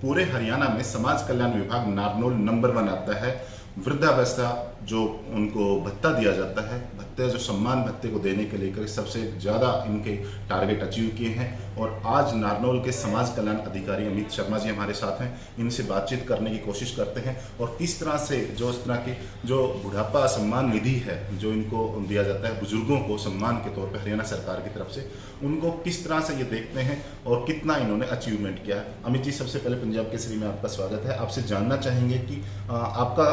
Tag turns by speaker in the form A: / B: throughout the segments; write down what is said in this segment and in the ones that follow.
A: पूरे हरियाणा में समाज कल्याण विभाग नारनौल नंबर 1 आता है। वृद्धावस्था जो उनको भत्ता दिया जाता है, भत्ते जो सम्मान भत्ते को देने के लेकर सबसे ज़्यादा इनके टारगेट अचीव किए हैं। और आज नारनौल के समाज कल्याण अधिकारी अमित शर्मा जी हमारे साथ हैं। इनसे बातचीत करने की कोशिश करते हैं और किस तरह से जो इस तरह की जो बुढ़ापा सम्मान निधि है जो इनको दिया जाता है बुजुर्गों को सम्मान के तौर पर हरियाणा सरकार की तरफ से, उनको किस तरह से ये देखते हैं और कितना इन्होंने अचीवमेंट किया है। अमित जी, सबसे पहले पंजाब केसरी में आपका स्वागत है। आपसे जानना चाहेंगे कि आपका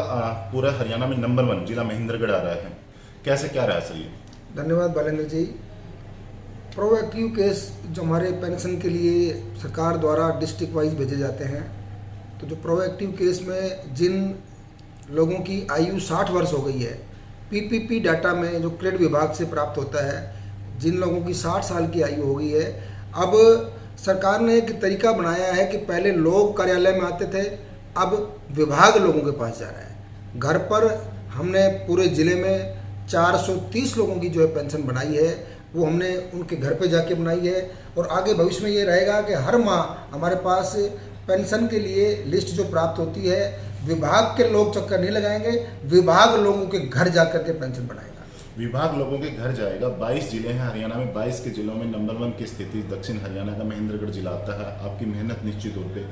A: पूरा हरियाणा में नंबर 1 जिला महेंद्रगढ़ आ रहा है, कैसे क्या रहा सही है?
B: धन्यवाद बालेंद्र जी। प्रोएक्टिव केस जो हमारे पेंशन के लिए सरकार द्वारा डिस्ट्रिक्ट वाइज भेजे जाते हैं, तो जो प्रोएक्टिव केस में जिन लोगों की आयु 60 वर्ष हो गई है, पीपीपी डाटा में जो क्रेडिट विभाग से प्राप्त होता है, जिन लोगों की 60 साल की आयु हो गई है, अब सरकार ने एक तरीका बनाया है कि पहले लोग कार्यालय में आते थे, अब विभाग लोगों के पास जा रहा है। घर पर हमने पूरे ज़िले में 430 लोगों की जो है पेंशन बनाई है, वो हमने उनके घर पे जाके बनाई है। और आगे भविष्य में ये रहेगा कि हर माह हमारे पास पेंशन के लिए लिस्ट जो प्राप्त होती है, विभाग के लोग चक्कर नहीं लगाएंगे, विभाग लोगों के घर जाकर के पेंशन बनाएगा।
A: विभाग लोगों के घर जाएगा। 22 जिले हैं हरियाणा में, 22 के जिलों में नंबर 1 की स्थिति दक्षिण हरियाणा का महेंद्रगढ़ जिला आता है। आपकी मेहनत निश्चित तौर पे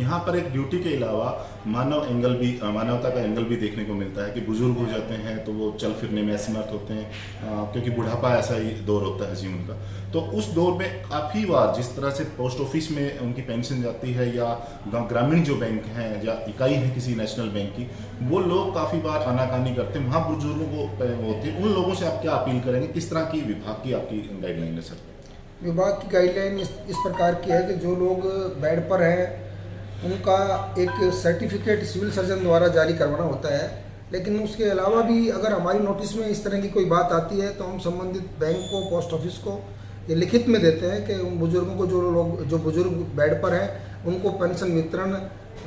A: यहाँ पर एक ड्यूटी के अलावा मानवता का एंगल भी देखने को मिलता है कि बुजुर्ग हो जाते हैं तो वो चल फिरने में असमर्थ होते हैं, क्योंकि बुढ़ापा ऐसा ही दौर होता है जीवन का। तो उस दौर में काफ़ी बार जिस तरह से पोस्ट ऑफिस में उनकी पेंशन जाती है या ग्रामीण जो बैंक हैं या इकाई है किसी नेशनल बैंक की, वो लोग काफ़ी बार आनाकानी करते हैं, वहाँ बुजुर्गों को होते हैं। उन लोगों से आप क्या अपील करेंगे, किस तरह की विभाग की आपकी गाइडलाइन है सर?
B: विभाग की गाइडलाइन इस प्रकार की है कि जो लोग बेड पर हैं उनका एक सर्टिफिकेट सिविल सर्जन द्वारा जारी करवाना होता है। लेकिन उसके अलावा भी अगर हमारी नोटिस में इस तरह की कोई बात आती है तो हम संबंधित बैंक को, पोस्ट ऑफिस को ये लिखित में देते हैं कि उन बुजुर्गों को जो बुजुर्ग बेड पर हैं उनको पेंशन वितरण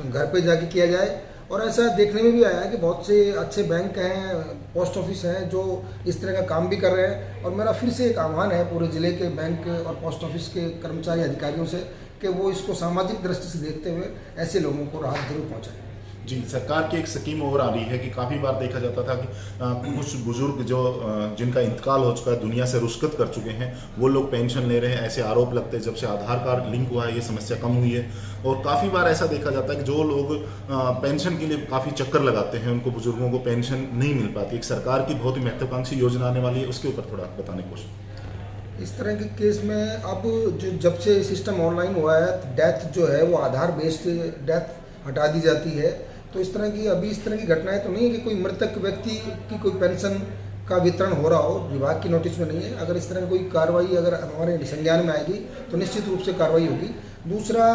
B: घर पे जाके किया जाए। और ऐसा देखने में भी आया है कि बहुत से अच्छे बैंक हैं, पोस्ट ऑफिस हैं जो इस तरह का काम भी कर रहे हैं। और मेरा फिर से एक आह्वान है पूरे ज़िले के बैंक और पोस्ट ऑफिस के कर्मचारी अधिकारियों से कि वो इसको सामाजिक दृष्टि से देखते हुए ऐसे लोगों को राहत जरूर पहुँचाएं।
A: जी, सरकार की एक स्कीम और आ रही है कि काफ़ी बार देखा जाता था कि कुछ बुजुर्ग जो जिनका इंतकाल हो चुका है, दुनिया से रुखसत कर चुके हैं, वो लोग पेंशन ले रहे हैं, ऐसे आरोप लगते हैं। जब से आधार कार्ड लिंक हुआ है ये समस्या कम हुई है। और काफ़ी बार ऐसा देखा जाता है कि जो लोग पेंशन के लिए काफ़ी चक्कर लगाते हैं, उनको बुजुर्गों को पेंशन नहीं मिल पाती। एक सरकार की बहुत ही महत्वाकांक्षी योजना आने वाली है, उसके ऊपर थोड़ा बताने की कोशिश।
B: इस तरह के केस में अब जो जब से सिस्टम ऑनलाइन हुआ है, डेथ जो है वो आधार बेस्ड डेथ हटा दी जाती है। तो इस तरह की अभी इस तरह की घटनाएं तो नहीं है कि कोई मृतक व्यक्ति की कोई पेंशन का वितरण हो रहा हो, विभाग की नोटिस में नहीं है। अगर इस तरह की कोई कार्रवाई अगर हमारे संज्ञान में आएगी तो निश्चित रूप से कार्रवाई होगी। दूसरा,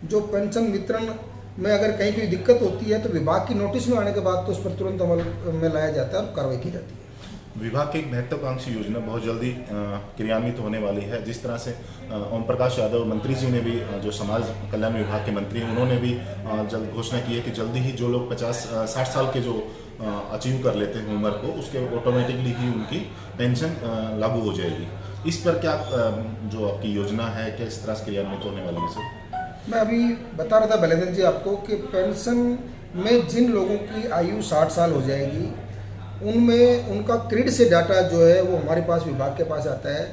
B: जो पेंशन वितरण में अगर कहीं कोई दिक्कत होती है तो विभाग की नोटिस में आने के बाद तो उस पर तुरंत अमल में लाया जाता है और कार्रवाई की जाती है।
A: विभाग की एक महत्वाकांक्षी योजना बहुत जल्दी क्रियान्वित होने वाली है। जिस तरह से ओम प्रकाश यादव मंत्री जी ने भी, जो समाज कल्याण विभाग के मंत्री हैं, उन्होंने भी जल्द घोषणा की है कि जल्दी ही जो लोग 50-60 साल के जो अचीव कर लेते हैं उम्र को, उसके ऑटोमेटिकली ही उनकी पेंशन लागू हो जाएगी। इस पर क्या जो आपकी योजना है, क्या इस तरह से क्रियान्वित होने वाली है सर?
B: मैं अभी बता रहा था बलेंद्र जी आपको कि पेंशन में जिन लोगों की आयु 60 साल हो जाएगी उनमें उनका क्रेडिट से डाटा जो है वो हमारे पास विभाग के पास आता है।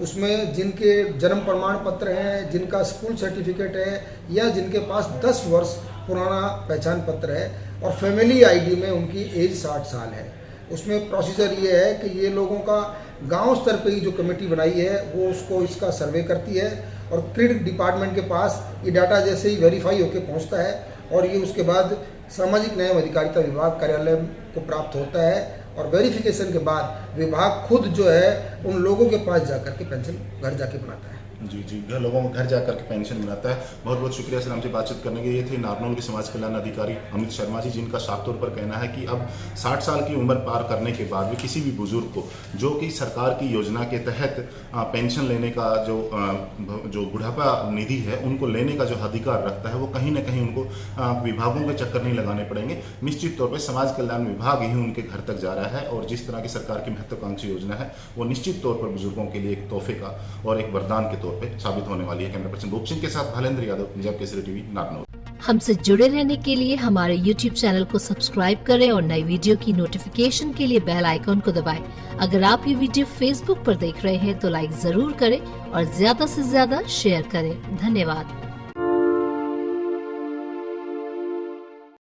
B: उसमें जिनके जन्म प्रमाण पत्र हैं, जिनका स्कूल सर्टिफिकेट है या जिनके पास 10 वर्ष पुराना पहचान पत्र है और फैमिली आईडी में उनकी एज 60 साल है, उसमें प्रोसीजर ये है कि ये लोगों का गांव स्तर पे ही जो कमेटी बनाई है वो उसको इसका सर्वे करती है और क्रेडिट डिपार्टमेंट के पास ये डाटा जैसे ही वेरीफाई होकर पहुंचता है और ये उसके बाद सामाजिक न्याय एवं अधिकारिता विभाग कार्यालय को प्राप्त होता है और वेरिफिकेशन के बाद विभाग खुद जो है उन लोगों के पास जाकर के पेंशन घर जाके बनाता है।
A: जी जी, लोगों को घर जाकर के पेंशन मिलाता है। बहुत बहुत शुक्रिया सर हमसे बातचीत करने के लिए। ये थे नारनौल के समाज कल्याण अधिकारी अमित शर्मा जी, जिनका साफ तौर पर कहना है कि अब 60 साल की उम्र पार करने के बाद भी किसी भी बुजुर्ग को जो कि सरकार की योजना के तहत पेंशन लेने का जो बुढ़ापा निधि है उनको लेने का जो अधिकार रखता है, वो कहीं ना कहीं उनको विभागों के चक्कर नहीं लगाने पड़ेंगे। निश्चित तौर पर समाज कल्याण विभाग ही उनके घर तक जा रहा है और जिस तरह की सरकार की महत्वाकांक्षी योजना है वो निश्चित तौर पर बुजुर्गों के लिए एक तोहफे का और एक वरदान के तौर पे साबित होने वाली है। कैमरा पर्सन रूप सिंह के साथ भालेंद्र यादव, पंजाब केसरी टीवी, नारनौल।
C: हमसे जुड़े रहने के लिए हमारे YouTube चैनल को सब्सक्राइब करें और नई वीडियो की नोटिफिकेशन के लिए बेल आइकॉन को दबाएं। अगर आप ये वीडियो Facebook पर देख रहे हैं तो लाइक जरूर करें और ज्यादा से ज्यादा शेयर करें। धन्यवाद।